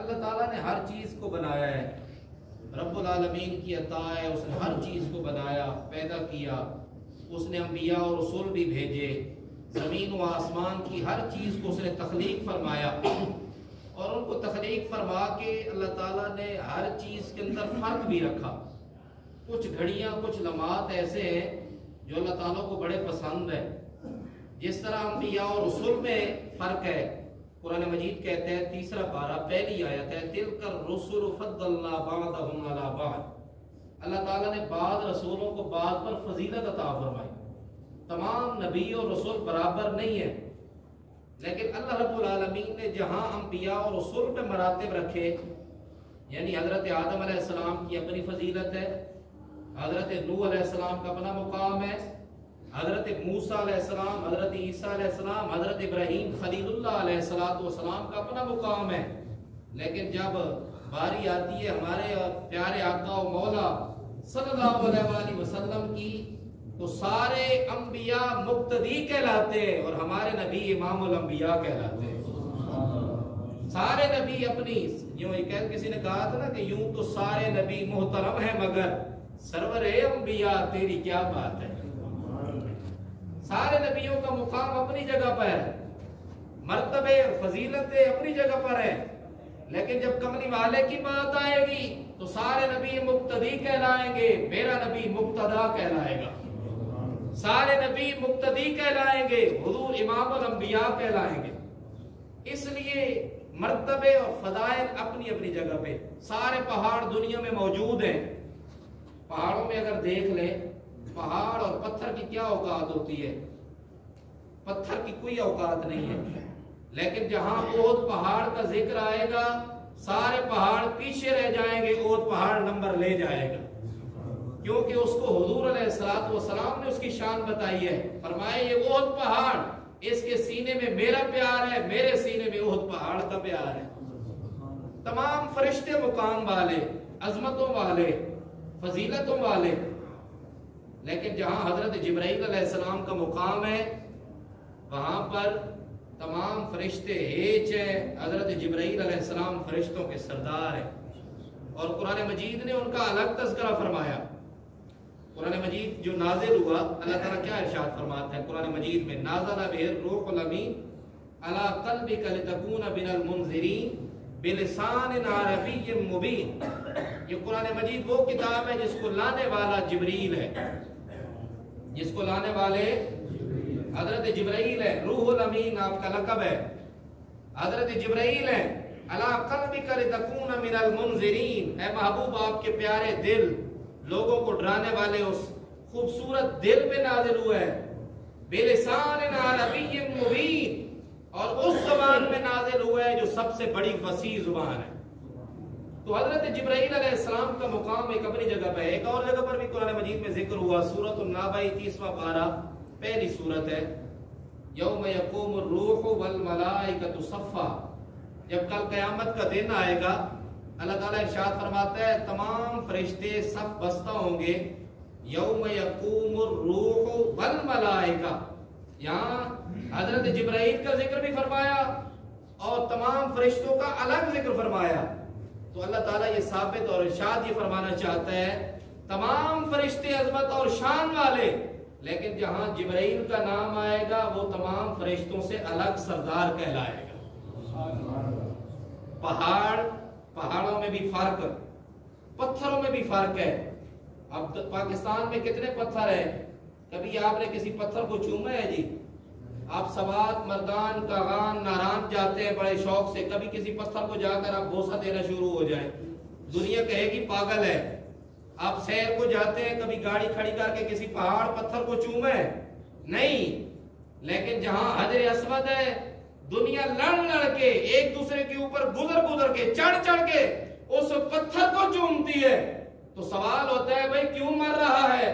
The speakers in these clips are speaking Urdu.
اللہ تعالیٰ نے ہر چیز کو بنایا ہے، رب العالمین کی عطا ہے، اس نے ہر چیز کو بنایا، پیدا کیا، اس نے انبیاء اور رسول بھی بھیجے، زمین و آسمان کی ہر چیز کو اس نے تخلیق فرمایا، اور ان کو تخلیق فرما کے اللہ تعالیٰ نے ہر چیز کے اندر فرق بھی رکھا۔ کچھ گھڑیاں، کچھ لمحات ایسے ہیں جو اللہ تعالیٰ کو بڑے پسند ہیں، جس طرح انبیاء اور رسول میں فرق ہے۔ قرآن مجید کہتے ہیں 3 پارہ پہلی آیت ہے، تِلْكَ الرُّسُلُ فَضَّلْنَا بَعْضَهُمْ عَلَىٰ بَعْضٍ، اللہ تعالیٰ نے بعض رسولوں کو بعض پر فضیلت عطا فرمائی۔ تمام نبی اور رسول برابر نہیں ہیں، لیکن اللہ رب العالمین نے جہاں انبیاء اور رسول پہ مراتب رکھے، یعنی حضرت آدم علیہ السلام کی اپنی فضیلت ہے، حضرت نوح علیہ السلام کا اپنا مقام ہے، حضرت موسیٰ علیہ السلام، حضرت عیسیٰ علیہ السلام، حضرت ابراہیم خلیل اللہ علیہ السلام کا اپنا مقام ہے، لیکن جب باری آتی ہے ہمارے پیارے آقا و مولا صلی اللہ علیہ وآلہ وسلم کی، تو سارے انبیاء مقتدی کہلاتے ہیں اور ہمارے نبی امام الانبیاء کہلاتے ہیں۔ سارے نبی اپنی، یوں کسی نے کہا تھا نا کہ یوں تو سارے نبی محترم ہیں مگر سرور انبیاء تیری کیا بات ہے۔ سارے نبیوں کا مقام اپنی جگہ پر ہے، مرتبے فضیلتیں اپنی جگہ پر ہیں، لیکن جب کملی والے کی بات آئے گی تو سارے نبی مقتدی کہلائیں گے، میرا نبی مقتدا کہلائے گا۔ سارے نبی مقتدی کہلائیں گے، حضور امام الانبیاء کہلائیں گے۔ اس لیے مرتبے اور فضائل اپنی اپنی جگہ پہ۔ سارے پہاڑ دنیا میں موجود ہیں، پہاڑوں میں اگر دیکھ لیں، پہاڑ اور پتھر کی کیا اوقات ہوتی ہے؟ پتھر کی کوئی اوقات نہیں ہے، لیکن جہاں احد پہاڑ کا ذکر آئے گا سارے پہاڑ پیچھے رہ جائیں گے، احد پہاڑ نمبر لے جائے گا، کیونکہ اس کو حضور علیہ السلام نے اس کی شان بتائی ہے۔ فرمائے یہ احد پہاڑ، اس کے سینے میں میرا پیار ہے، میرے سینے میں احد پہاڑ کا پیار ہے۔ تمام فرشتے مقام والے، عظمتوں والے، فضیلتوں والے، لیکن جہاں حضرت جبرائیل علیہ السلام کا مقام ہے وہاں پر تمام فرشتے ہیچ ہیں۔ حضرت جبرائیل علیہ السلام فرشتوں کے سردار ہیں، اور قرآن مجید نے ان کا الگ تذکرہ فرمایا۔ قرآن مجید جو نازل ہوا، اللہ تعالیٰ کیا ارشاد فرماتا ہے قرآن مجید میں؟ نازل بہ الروح الامین علی قلبک لتکون من المنذرین بلسان عربی مبین۔ یہ قرآن مجید وہ کتاب ہے جس کو لانے والا جبریل ہے، جس کو لانے والے حضرت جبرائیل ہے۔ روح الامین آپ کا لقب ہے، حضرت جبرائیل ہے۔ علی قلبک لتکون من المنذرین، اے محبوب آپ کے پیارے دل، لوگوں کو ڈرانے والے اس خوبصورت دل پہ نازل ہوا ہے۔ بلسان عربی مبین، اور اس زبان میں نازل ہوا ہے جو سب سے بڑی وسیع زبان ہے۔ تو حضرت جبرائیل علیہ السلام کا مقام ایک اپنی جگہ پہ ہے۔ ایک اور جگہ پر بھی قرآن مجید میں ذکر ہوا، سورۃ النبأ 30واں پارہ پہلی سورت ہے، یوم یقوم الروح والملائکۃ صفا، جب کل قیامت کا دن آئے گا اللہ تعالیٰ ارشاد فرماتا ہے تمام فرشتے صف بستہ ہوں گے۔ یوم یقوم الروح والملائکہ، یہاں حضرت جبرائیل کا ذکر بھی فرمایا اور تمام فرشتوں کا الگ ذکر فرمایا۔ تو اللہ تعالیٰ یہ ثابت اور ارشاد یہ فرمانا چاہتا ہے تمام فرشتے عظمت اور شان والے، لیکن جہاں جبرائیل کا نام آئے گا وہ تمام فرشتوں سے الگ سردار کہلائے گا۔ پہاڑوں میں بھی فرق، پتھروں میں بھی فرق ہے۔ اب پاکستان میں کتنے پتھر ہیں؟ کبھی آپ نے کسی پتھر کو چوما ہے جی؟ آپ سوات، مردان، کاغان، ناران جاتے ہیں بڑے شوق سے، کبھی کسی پتھر کو جا کر آپ بوسہ دینا شروع ہو جائیں، دنیا کہے گی پاگل ہے۔ آپ سیر کو جاتے ہیں، کبھی گاڑی کھڑی کر کے کسی پہاڑ پتھر کو چوما ہے؟ نہیں، لیکن جہاں حجر اسود ہے دنیا لڑ کے ایک دوسرے کے اوپر گزر کے چڑھ کے اس پتھر کو چومتی ہے۔ تو سوال ہوتا ہے بھائی کیوں مر رہا ہے،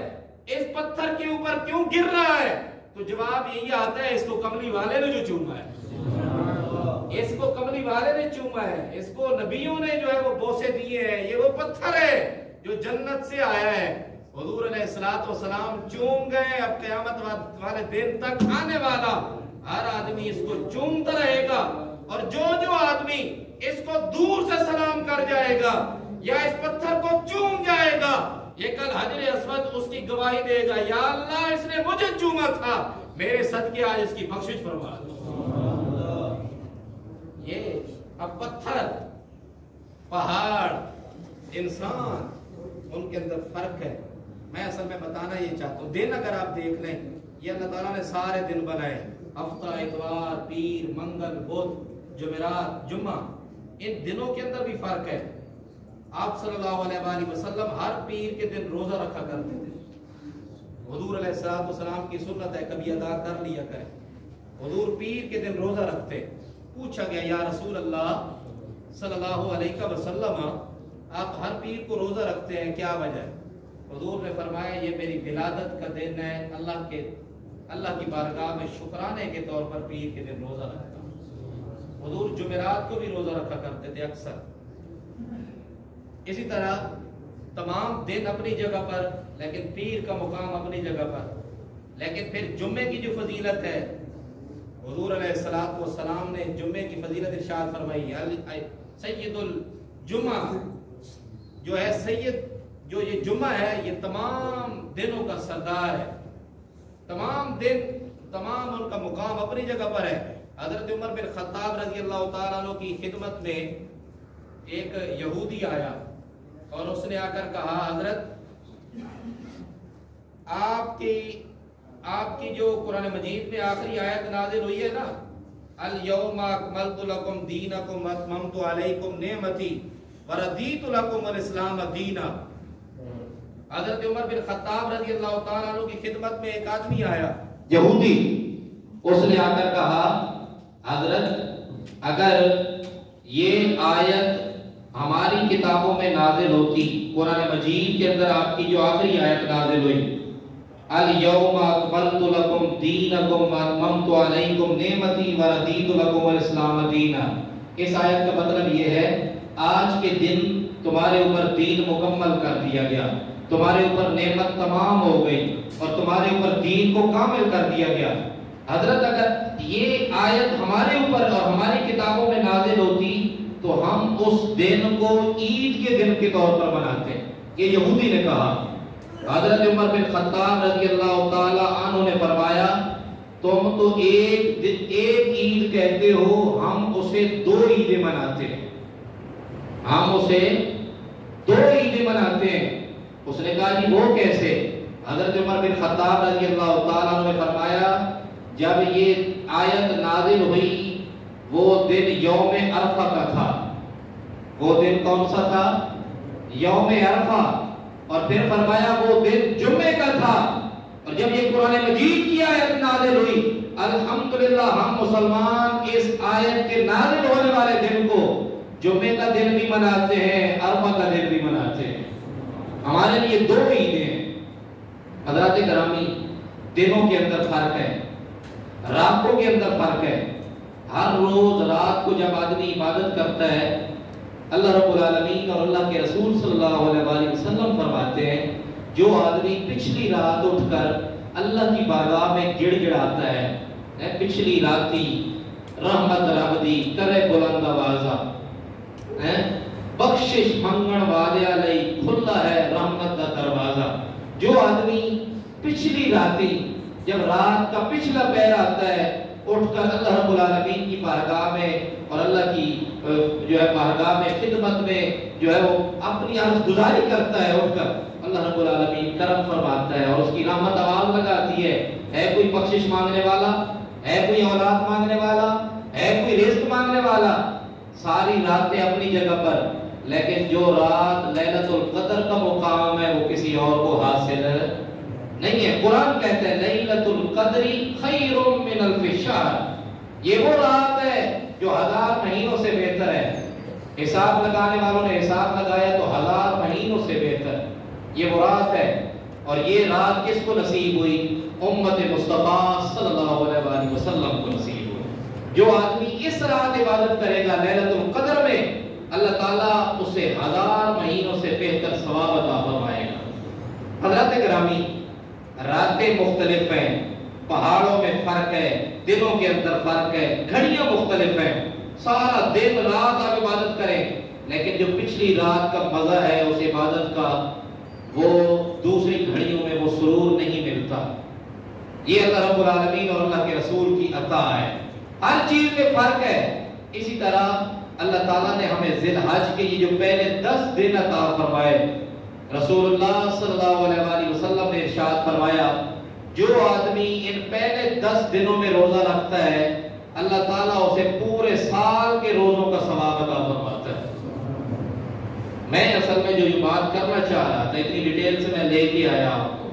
اس پتھر کے اوپر کیوں گر رہا ہے؟ تو جواب یہی آتا ہے اس کو کملی والے نے جو چوما ہے، اس کو کملی والے نے چوما ہے، اس کو نبیوں نے جو ہے وہ بوسے دیے ہیں، یہ وہ پتھر ہے جو جنت سے آیا ہے۔ حضور علیہ السلام چوم گئے، اب قیامت والے دن تک آنے والا ہر آدمی اس کو چومتا رہے گا، اور جو آدمی اس کو دور سے سلام کر جائے گا یا اس پتھر کو چوم جائے گا، یہ کل حجر اسود اس کی گواہی دے گا، یا اللہ اس نے مجھے چوما تھا، میرے صدقے آج اس کی بخشش فرما دو۔ یہ اب پتھر، پہاڑ، انسان، ان کے اندر فرق ہے۔ میں اصل میں بتانا یہ چاہتا ہوں، دن اگر آپ دیکھ لیں، یہ اللہ تعالیٰ نے سارے دن بنائے، ہفتہ، اتوار، پیر، منگل، بدھ، جمعرات، جمعہ، ان دنوں کے اندر بھی فرق ہے۔ آپ صلی اللہ علیہ وآلہ وسلم ہر پیر کے دن روزہ رکھا کرتے تھے۔ حضور علیہ السلام کی سنت ہے، کبھی ادا کر لیا کریں۔ حضور پیر کے دن روزہ رکھتے۔ پوچھا گیا یا رسول اللہ صلی اللہ علیہ وسلم، آپ ہر پیر کو روزہ رکھتے ہیں، کیا وجہ ہے؟ حضور نے فرمایا یہ میری ولادت کا دن ہے، اللہ کی بارگاہ میں شکرانے کے طور پر پیر کے دن روزہ رکھتا ہوں۔ حضور جمعرات کو بھی روزہ رکھا کرتے تھے اکثر۔ اسی طرح تمام دن اپنی جگہ پر، لیکن پیر کا مقام اپنی جگہ پر۔ لیکن پھر جمعے کی جو فضیلت ہے، حضور علیہ السلام نے جمعے کی فضیلت ارشاد فرمائی، سید الجمعہ جو ہے، جو یہ جمعہ ہے یہ تمام دنوں کا سردار ہے۔ تمام دن، تمام ان کا مقام اپنی جگہ پر ہے۔ حضرت عمر بن خطاب رضی اللہ تعالیٰ عنہ کی خدمت میں ایک یہودی آیا اور اس نے آ کر کہا، حضرت آپ کی جو قرآن مجید میں آخری آیت نازل ہوئی ہے نا، الیوم اکملت لکم دینکم واتممت علیکم نعمتی وردیت لکم الاسلام دینا۔ حضرت عمر بن خطاب رضی اللہ تعالیٰ عنہ کی خدمت میں ایک آدمی آیا یہودی، اس نے آ کر کہا، حضرت اگر یہ آیت ہماری کتابوں میں نازل ہوتی، قرآن مجید کے اندر آپ کی جو آخری آیت نازل ہوئی، الیوم اکملت لکم دینکم واتممت علیکم نعمتی وردیت لکم الاسلام دینا، اس آیت کا مطلب یہ ہے آج کے دن تمہارے اوپر دین مکمل کر دیا گیا، تمہارے اوپر نعمت تمام ہو گئی اور تمہارے اوپر دین کو کامل کر دیا گیا۔ حضرت اگر یہ آیت ہمارے اوپر اور ہماری کتابوں میں نازل ہوتی تو ہم اس دن کو عید کے دن کے طور پر مناتے۔ یہ یہودی نے کہا۔ حضرت عمر بن خطاب رضی اللہ تعالی عنہ نے فرمایا، تم تو ایک عید کہتے ہو، ہم اسے دو عیدیں مناتے ہیں، ہم اسے دو عیدیں مناتے ہیں۔ اس نے کہا جی وہ کیسے؟ حضرت عمر بن خطاب رضی اللہ تعالیٰ عنہ نے فرمایا، جب یہ آیت نازل ہوئی وہ دن یوم عرفہ کا تھا۔ وہ دن کون سا تھا؟ یوم عرفہ۔ اور پھر فرمایا وہ دن جمعے کا تھا۔ اور جب یہ قرآن مجید کی آیت نازل ہوئی، الحمدللہ ہم مسلمان اس آیت کے نازل ہونے والے دن کو جمعے کا دن بھی مناتے ہیں، عرفہ کا دن بھی مناتے ہیں۔ ہمارے لیے دو عیدیں ہیں۔ حضرات گرامی، دنوں کے اندر فرق ہے، راتوں کے اندر فرق ہے۔ ہر روز رات کو جب آدمی عبادت کرتا ہے، اللہ رب العالمین اور اللہ کے رسول صلی اللہ علیہ وآلہ وسلم فرماتے ہیں، جو آدمی پچھلی رات اٹھ کر اللہ کی بارگاہ میں گڑ گڑاتا ہے، پچھلی راتی رحمت رب دی کرے بلند آوازہ، بخشش منگن والے لئی کھلا ہے رحمت کا دروازہ۔ جو آدمی پچھلی راتی، جب رات کا پچھلا پہر آتا ہے، اٹھ کر اللہ رب العالمین کی بارگاہ میں اور اللہ کی جو ہے بارگاہ میں خدمت میں جو ہے وہ اپنی عرض گزاری کرتا ہے، اٹھ کر اللہ رب العالمین کرم فرماتا ہے اور اس کی رحمت آواز لگاتی ہے کوئی بخشش مانگنے والا، ہے کوئی اولاد مانگنے والا، ہے کوئی رزق مانگنے والا۔ ساری راتیں اپنی جگہ پر، لیکن جو رات لیلۃ القدر کا مقام ہے وہ کسی اور کو حاصل نہیں ہے۔ قرآن کہتا ہے لیلۃ القدر خیر من الف شہر، یہ وہ رات ہے جو 1000 مہینوں سے بہتر ہے۔ حساب لگانے والوں نے حساب لگایا تو 1000 مہینوں سے بہتر یہ وہ رات ہے۔ اور یہ رات کس کو نصیب ہوئی؟ امت مصطفیٰ صلی اللہ علیہ وآلہ وسلم کو نصیب ہوئی۔ جو آدمی اس رات عبادت کرے گا لیلۃ القدر میں، اللہ تعالیٰ اسے 1000 مہینوں سے بہتر ثواب عطا فرمائے گا۔ حضرات گرامی، راتیں مختلف ہیں، پہاڑوں میں فرق ہے، دنوں کے اندر فرق ہے، گھڑیاں مختلف ہیں، سارا دن رات آپ عبادت کریں، لیکن جو پچھلی رات کا مزہ ہے اس عبادت کا، وہ دوسری گھڑیوں میں وہ سرور نہیں ملتا۔ یہ اللہ رب العالمین اور اللہ کے رسول کی عطا ہے، ہر چیز میں فرق ہے۔ اسی طرح اللہ تعالیٰ نے ہمیں ذی الحج کے یہ جو پہلے 10 دن عطا فرمائے، رسول اللہ صلی اللہ علیہ وآلہ وسلم نے ارشاد فرمایا جو آدمی ان پہلے 10 دنوں میں روزہ رکھتا ہے اللہ تعالیٰ اسے پورے سال کے روزوں کا ثواب عطا فرماتا ہے۔ میں اصل میں جو یہ بات کرنا چاہ رہا تھا اتنی ڈیٹیل سے میں لے کے آیا آپ کو،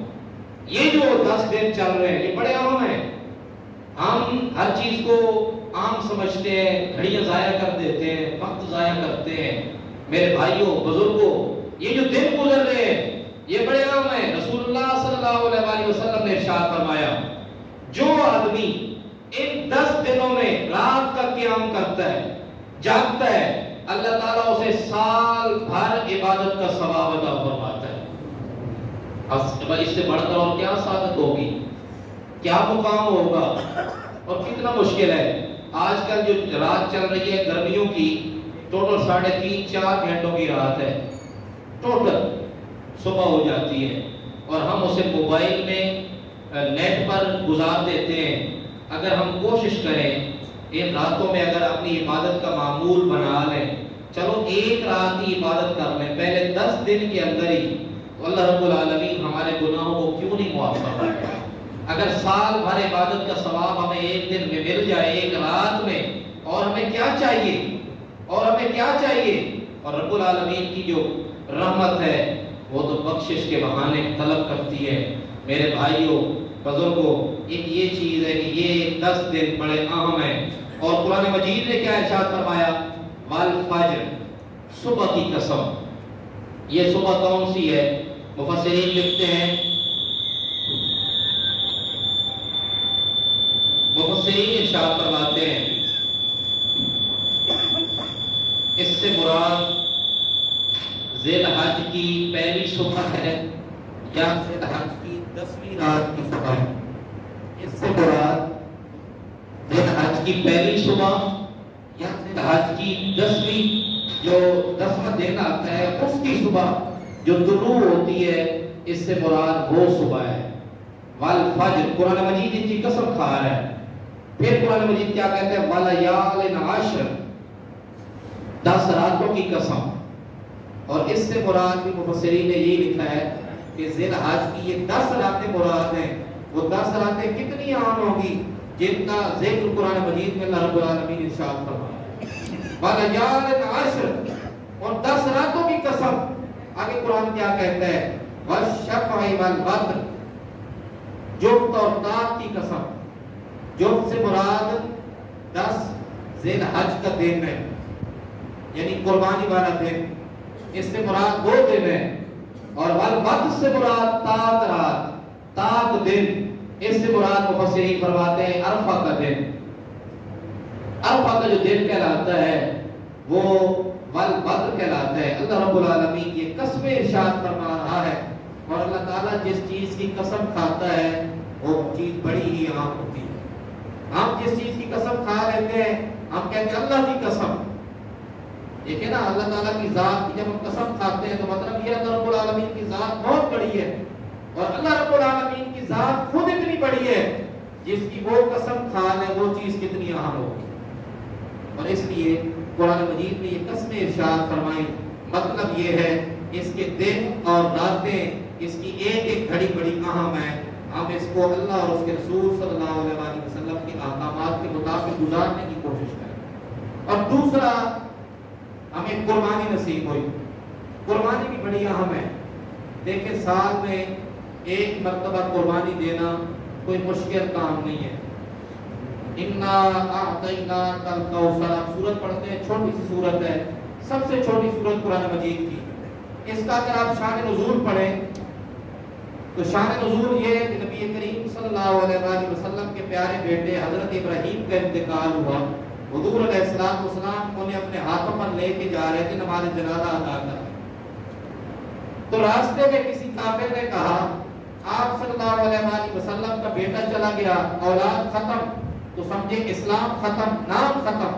یہ جو 10 دن چل رہے ہیں یہ بڑے اہم ہیں۔ ہم ہر چیز کو عام سمجھتے ہیں، گھڑیاں ضائع کر دیتے ہیں، وقت ضائع کرتے ہیں۔ میرے بھائیوں بزرگوں، یہ جو دن گزر رہے ہیں یہ بڑے اہم ہیں۔ رسول اللہ صلی اللہ علیہ وآلہ وسلم نے ارشاد فرمایا جو آدمی ان 10 دنوں میں رات کا قیام کرتا ہے، جاگتا ہے، اللہ تعالیٰ اسے سال بھر عبادت کا ثواب عطا فرماتا ہے۔ اس سے بڑھ کر اور کیا سعادت ہوگی، کیا مقام ہوگا، اور کتنا مشکل ہے۔ آج کل جو رات چل رہی ہے گرمیوں کی، ٹوٹل 3.5-4 گھنٹوں کی رات ہے، ٹوٹل صبح ہو جاتی ہے، اور ہم اسے موبائل میں نیٹ پر گزار دیتے ہیں۔ اگر ہم کوشش کریں ان راتوں میں اگر اپنی عبادت کا معمول بنا لیں، چلو ایک رات ہی عبادت کر لیں پہلے 10 دن کے اندر ہی، تو اللہ رب العالمین ہمارے گناہوں کو کیوں نہیں معاف فرمائے۔ اگر سال بھر عبادت کا ثواب ہمیں ایک دن میں مل جائے، ایک رات میں، اور ہمیں کیا چاہیے، اور ہمیں کیا چاہیے، اور رب العالمین کی جو رحمت ہے وہ تو بخشش کے بہانے طلب کرتی ہے۔ میرے بھائیوں بزرگوں، ایک یہ چیز ہے کہ یہ 10 دن بڑے اہم ہیں، اور قرآن مجید نے کیا ارشاد فرمایا، والفجر، صبح کی قسم۔ یہ صبح کون سی ہے؟ مفسرین لکھتے ہیں، مفسرین ارشاد فرماتے ہیں اس سے مراد ذی الحج کی پہلی صبح ہے یا ذی الحج کی 10ویں رات کی صبح؟ اس سے مراد ذی الحج کی پہلی صبح یا ذی الحج کی 10ویں جو 10واں دن آتا ہے اس کی صبح جو طلوع ہوتی ہے، اس سے مراد وہ صبح ہے۔ والفجر، قرآن مجید اس کی قسم کھا رہا ہے۔ پھر قرآن مجید کیا کہتے ہیں، وَلَيَالٍ عَشْرٍ، 10 راتوں کی قسم۔ اور اس سے مراد بھی مفسرین نے یہی لکھا ہے کہ ذی الحج کی یہ 10 راتیں مراد ہیں۔ وہ 10 راتیں کتنی عام ہوگی جن کا ذکر قرآن مجید میں اللہ رب العالمین ارشاد فرمایا ہے، وَلَيَالٍ عَشْرٍ، اور 10 راتوں کی قسم۔ آگے قرآن کیا کہتا ہے، وَالشَّفْعِ وَالْوَتْرِ، جفت اور طاق کی قسم۔ جفت سے مراد 10 ذی الحج کا دن ہے، یعنی قربانی والا دن، اس سے مراد وہ دن ہے۔ اور والوتر سے مراد طاق رات، طاق دن، اس سے مراد مفسرین فرماتے ہیں عرفہ کا دن۔ عرفہ کا جو دن کہلاتا ہے وہ والوتر کہلاتا ہے۔ اللہ رب العالمین یہ قسم ارشاد فرما رہا ہے، اور اللہ تعالیٰ جس چیز کی قسم کھاتا ہے وہ چیز بڑی ہی عام ہوتی ہے۔ ہم جس چیز کی قسم کھا لیتے ہیں ہم کہتے ہیں اللہ کی قسم، دیکھیں نا اللہ تعالیٰ کی ذات کی جب ہم قسم کھاتے ہیں تو مطلب یہ اللہ رب العالمین کی ذات بہت بڑی ہے، اور اللہ رب العالمین کی ذات خود اتنی بڑی ہے، جس کی وہ قسم کھا لے وہ چیز کتنی اہم ہوگی۔ اور اس لیے قرآن مجید میں یہ قسمیں ارشاد فرمائیں، مطلب یہ ہے اس کے دن اور راتیں، اس کی ایک ایک گھڑی بڑی اہم ہے۔ ہم اس کو اللہ اور اس کے رسول صلی اللہ علیہ وآلہ وسلم کے احکامات کے مطابق گزارنے کی کوشش کریں۔ اور دوسرا، ہمیں قربانی نصیب ہوئی، قربانی بھی بڑی اہم ہے۔ دیکھیں سال میں ایک مرتبہ قربانی دینا کوئی مشکل کام نہیں ہے۔ اِنَّا أَعْطَيْنَاكَ الْكَوْثَرَ سورت پڑھتے ہیں، چھوٹی سی سورت ہے، سب سے چھوٹی سورت قرآن مجید کی۔ اس کا اگر آپ شان نزول پڑھیں تو شان نزول یہ ہے کہ نبی کریم صلی اللہ علیہ وآلہ وسلم کے پیارے بیٹے حضرت ابراہیم کا انتقال ہوا۔ حضور علیہ السلام انہیں اپنے ہاتھوں پر لے کے جا رہے تھے نماز جنازہ ادا کر، تو راستے میں کسی کافر نے کہا آپ صلی اللہ علیہ وآلہ وسلم کا بیٹا چلا گیا، اولاد ختم، تو سمجھے اسلام ختم، نام ختم۔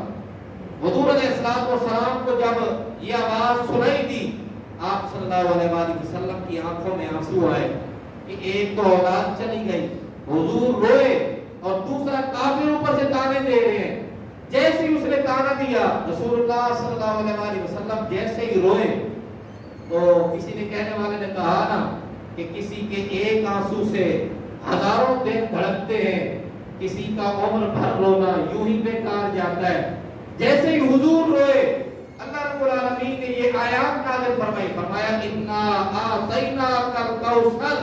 حضور علیہ السلام کو جب یہ آواز سنائی دی، آپ صلی اللہ علیہ وآلہ وسلم کی آنکھوں میں آنسو آئے کہ ایک تو اولاد چلی گئی، حضور روئے، اور دوسرا کافر اوپر سے تانے دے رہے ہیں۔ جیسے ہی اس نے تانا دیا، رسول اللہ صلی اللہ علیہ وآلہ وسلم جیسے ہی روئے، تو کسی نے کہنے والے نے کہا نا کہ کسی کے ایک آنسو سے ہزاروں دن دھڑکتے ہیں، کسی کا عمر بھر رونا یوں ہی بیکار جاتا ہے۔ جیسے ہی حضور روئے، اللہ رب العالمین نے یہ آیات نازل فرمائی، فرمایا اِنَّا أَعْطَيْنَاكَ الْكَوْثَرَ،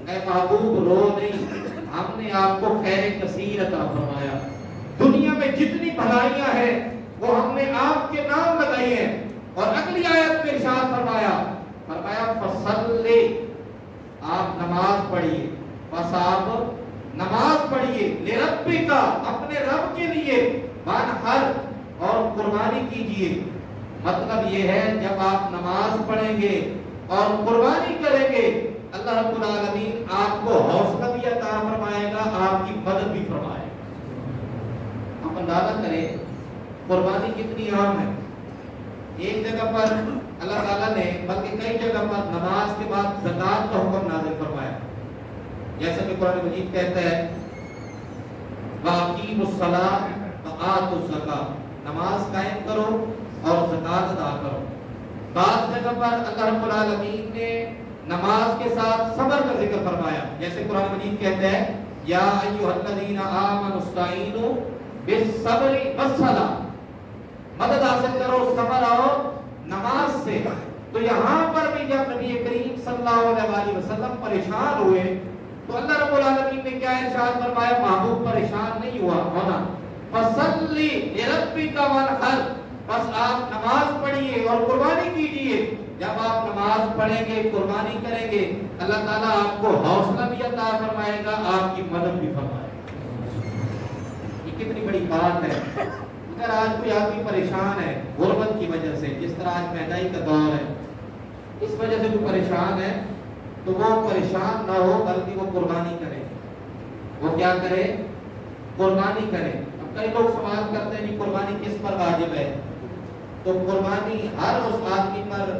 اے محبوب رو نہیں، ہم نے آپ کو خیر کثیر عطا فرمایا۔ دنیا میں جتنی بھلائیاں ہیں وہ ہم نے آپ کے نام لگائی ہیں۔ اور اگلی آیت میں ارشاد فرمایا فصلی، آپ نماز پڑھیے، بس آپ نماز پڑھیے، لربک، اپنے رب کے لیے، وانحر، اور قربانی کیجئے۔ مطلب یہ ہے جب آپ نماز پڑھیں گے اور قربانی کریں گے، اللہ رب العالمین آپ کو حوصلہ بھی عطا فرمائے گا، آپ کی مدد بھی فرمائے گا۔ ہم اندازہ کریں قربانی کتنی عام ہے۔ ایک جگہ پر اللہ تعالیٰ نے، بلکہ کئی جگہ پر نماز کے بعد زکوٰۃ کا حکم نازل فرمایا، جیسا کہ قرآن مجید کہتا ہے وَأَقِیمُوا الصَّلَاةَ وَآتُوا الزَّکَاةَ، نماز قائم کرو اور زکوٰۃ ادا کرو۔ بعض جگہ پر اللہ رب العالمین نے نماز کے ساتھ صبر کا ذکر فرمایا، جیسے قرآن مجید کہتا ہے یا ایھا الذین آمنوا استعینوا بالصبر والصلاۃ، مدد حاصل کرو صبر اور نماز سے۔ تو یہاں پر بھی جب نبی کریم صلی اللہ علیہ وآلہ وسلم پریشان ہوئے تو اللہ رب العالمین نے کیا ارشاد فرمایا؟ محبوب پریشان نہیں ہونا، فصلی لربک وانحر، بس آپ نماز پڑھیے اور قربانی کیجئے۔ جب آپ نماز پڑھیں گے، قربانی کریں گے، اللہ تعالیٰ آپ کو حوصلہ بھی عطا فرمائے گا، آپ کی مدد بھی فرمائے گا۔ یہ کتنی بڑی بات ہے۔ اگر آج کوئی آدمی پریشان ہے غربت کی وجہ سے، جس طرح آج مہنگائی کا دور ہے، اس وجہ سے کوئی پریشان ہے، تو وہ پریشان نہ ہو بلکہ وہ قربانی کرے۔ وہ کیا کرے؟ قربانی کرے۔ اب کئی لوگ سوال کرتے ہیں کہ قربانی کس پر واجب ہے؟ تو قربانی ہر اس آدمی پر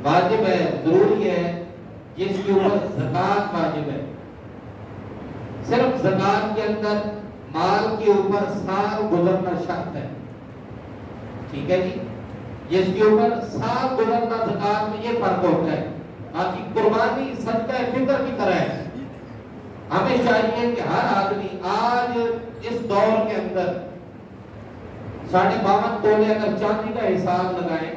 واجب ہے، ضروری ہے جس کے اوپر زکوٰۃ واجب ہے۔ صرف زکوٰۃ کے اندر مال کے اوپر سال گزرنا شرط ہے، ٹھیک ہے جی، جس کے اوپر سال گزرنا زکوٰۃ میں یہ فرق ہوتا ہے۔ باقی قربانی صدقہ فطر کی طرح ہے۔ ہمیں چاہیے کہ ہر آدمی آج اس دور کے اندر 52.5 تولے اگر چاندی کا حساب لگائیں،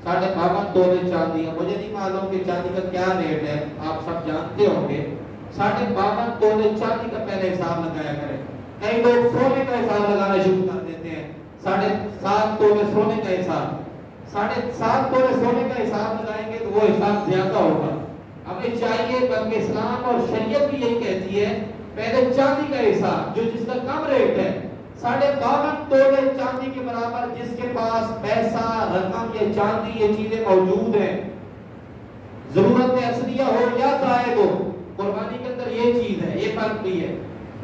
52.5 تولے چاندی ہے، مجھے نہیں معلوم کہ چاندی کا کیا ریٹ ہے، آپ سب جانتے ہوں گے۔ 52.5 تولے چاندی کا پہلے حساب لگایا کریں۔ کئی لوگ سونے کا حساب لگانا شروع کر دیتے ہیں، 7.5 تولے سونے کا حساب، 7.5 تولے سونے کا حساب لگائیں گے تو وہ حساب زیادہ ہوگا۔ ہمیں چاہیے، بلکہ اسلام اور شریعت بھی یہی کہتی ہے، پہلے چاندی کا حساب جو جس کا کم ریٹ ہے، 52.5 تولے چاندی کے برابر، جس کے پاس پیسہ، رقم، یہ چاندی، یہ چیزیں موجود ہیں، ضرورت اصلیہ ہو یا زائد ہو، قربانی کے اندر یہ چیز ہے، یہ فرق بھی ہے۔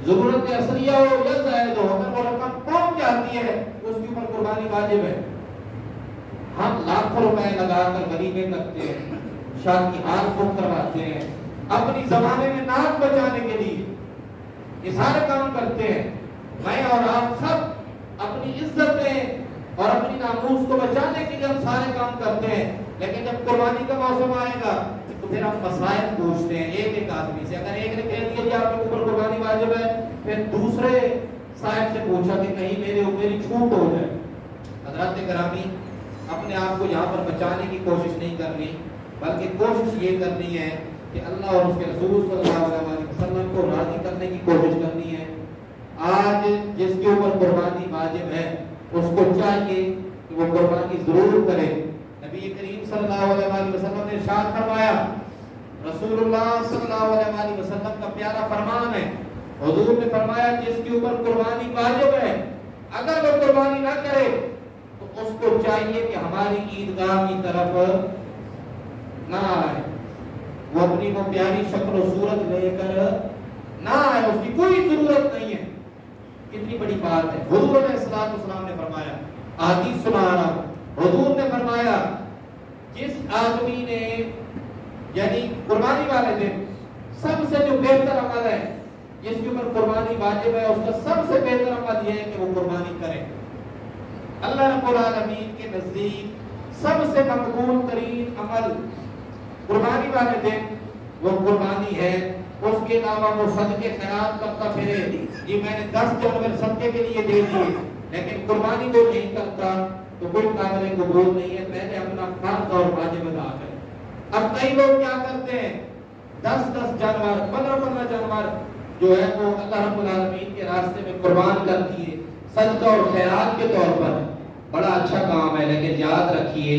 ضرورت اصلیہ ہو یا زائد ہو، اگر وہ رقم پہنچ جاتی ہے اس کے اوپر قربانی واجب ہے۔ ہم لاکھوں روپے لگا کر غریبیں کرتے ہیں، شادی ہار بک کرواتے ہیں، اپنی زمانے میں ناک بچانے کے لیے یہ سارے کام کرتے ہیں۔ میں اور آپ سب اپنی عزتیں اور اپنی ناموس کو بچانے کے لیے ہم سارے کام کرتے ہیں، لیکن جب قربانی کا موسم آئے گا تو پھر ہم مسائل پوچھتے ہیں ایک آدمی سے۔ اگر ایک نے کہہ دیا کہ آپ کے اوپر قربانی واجب ہے، پھر دوسرے صاحب سے پوچھا کہ کہیں میری چھوٹ ہو جائے۔ حضرات گرامی، اپنے آپ کو یہاں پر بچانے کی کوشش نہیں کرنی، بلکہ کوشش یہ کرنی ہے کہ اللہ اور اس کے رسول صلی اللہ علیہ وسلم کو راضی کرنے کی کوشش کرنی ہے۔ آج جس کے اوپر قربانی واجب ہے اس کو چاہیے کہ وہ قربانی ضرور کرے۔ نبی کریم صلی اللہ علیہ وسلم نے ارشاد فرمایا، رسول اللہ صلی اللہ علیہ وسلم کا پیارا فرمان ہے، حضور نے فرمایا جس کے اوپر قربانی واجب ہے اگر وہ قربانی نہ کرے تو اس کو چاہیے کہ ہماری عیدگاہ کی طرف نہ آئے، وہ اپنی وہ پیاری شکل و صورت لے کر نہ آئے، اس کی کوئی ضرورت نہیں ہے۔ کتنی بڑی بات ہے۔ حضور علیہ السلام نے فرمایا حدیث سنا رہا ہوں، حضور نے فرمایا جس آدمی نے یعنی قربانی والے دن سب سے جو بہتر عمل ہے جس کے اوپر قربانی واجب ہے، اس کا سب سے بہتر عمل یہ ہے کہ وہ قربانی کرے۔ اللہ رب العالمین کے نزدیک سب سے مقبول ترین عمل قربانی والے دن وہ قربانی ہے۔ اس کے علاوہ وہ صدقے خیرات کرتا پھرے، یہ میں نے 10 جانور صدقے کے لیے دے دیے، لیکن قربانی وہ نہیں کرتا تو کوئی قابل قبول نہیں ہے۔ پہلے اپنا فرض اور واجب ادا کرے۔ اب کئی لوگ کیا کرتے ہیں، 10 جانور 15 جانور جو ہے وہ اللہ رب العالمین کے راستے میں قربان کر دیے صدقہ اور خیرات کے طور پر۔ بڑا اچھا کام ہے، لیکن یاد رکھیے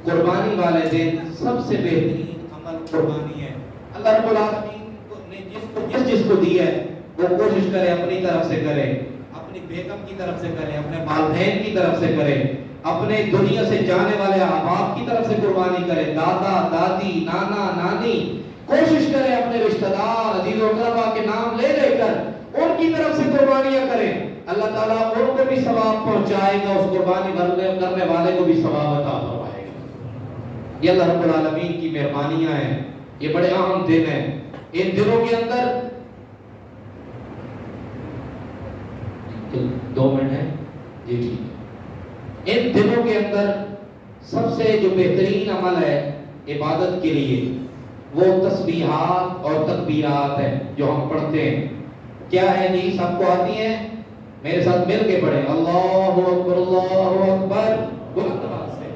قربانی والے دن سب سے بہترین عمل قربانی ہے۔ اللہ رب العالمین نے جس کو دی ہے وہ کوشش کرے اپنی طرف سے کرے، اپنی بیگم کی طرف سے کرے، اپنے والدین کی طرف سے کرے، اپنے دنیا سے جانے والے احباب کی طرف سے قربانی کرے، دادا دادی نانا نانی، کوشش کرے اپنے رشتہ دار عزیز و اقربا کے نام لے لے کر ان کی طرف سے قربانیاں کریں۔ اللہ تعالیٰ ان کو بھی ثواب پہنچائے گا، اس قربانی کرنے والے کو بھی ثواب عطا فرمائے گا۔ یہ اللہ رب العالمین کی مہربانیاں ہیں، یہ بڑے اہم دن ہیں۔ ان دنوں کے اندر 2 منٹ ہے جی ٹھیک ہے، ان دنوں کے اندر سب سے جو بہترین عمل ہے عبادت کے لیے وہ تسبیحات اور تکبیرات ہیں جو ہم پڑھتے ہیں۔ کیا ہے جی، سب کو آتی ہیں؟ میرے ساتھ مل کے پڑھیں، اللہ اکبر اللہ اکبر، بلند آواز سے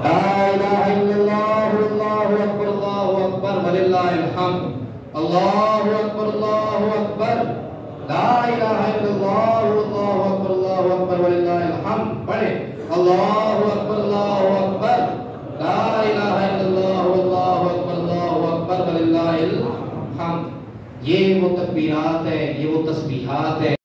لا الہ الا اللہ اللہ اکبر اللہ اکبر وللہ الحمد، اللہ اکبر اللہ اکبر، لا الہ الا اللہ اللہ اکبر اللہ اکبر وللہ الحمد۔ پڑھیں اللہ اکبر اللہ اکبر، لا الہ الا اللہ اللہ اکبر اللہ اکبر وللہ الحمد۔ یہ وہ تکبیرات ہیں، یہ وہ تسبیحات ہیں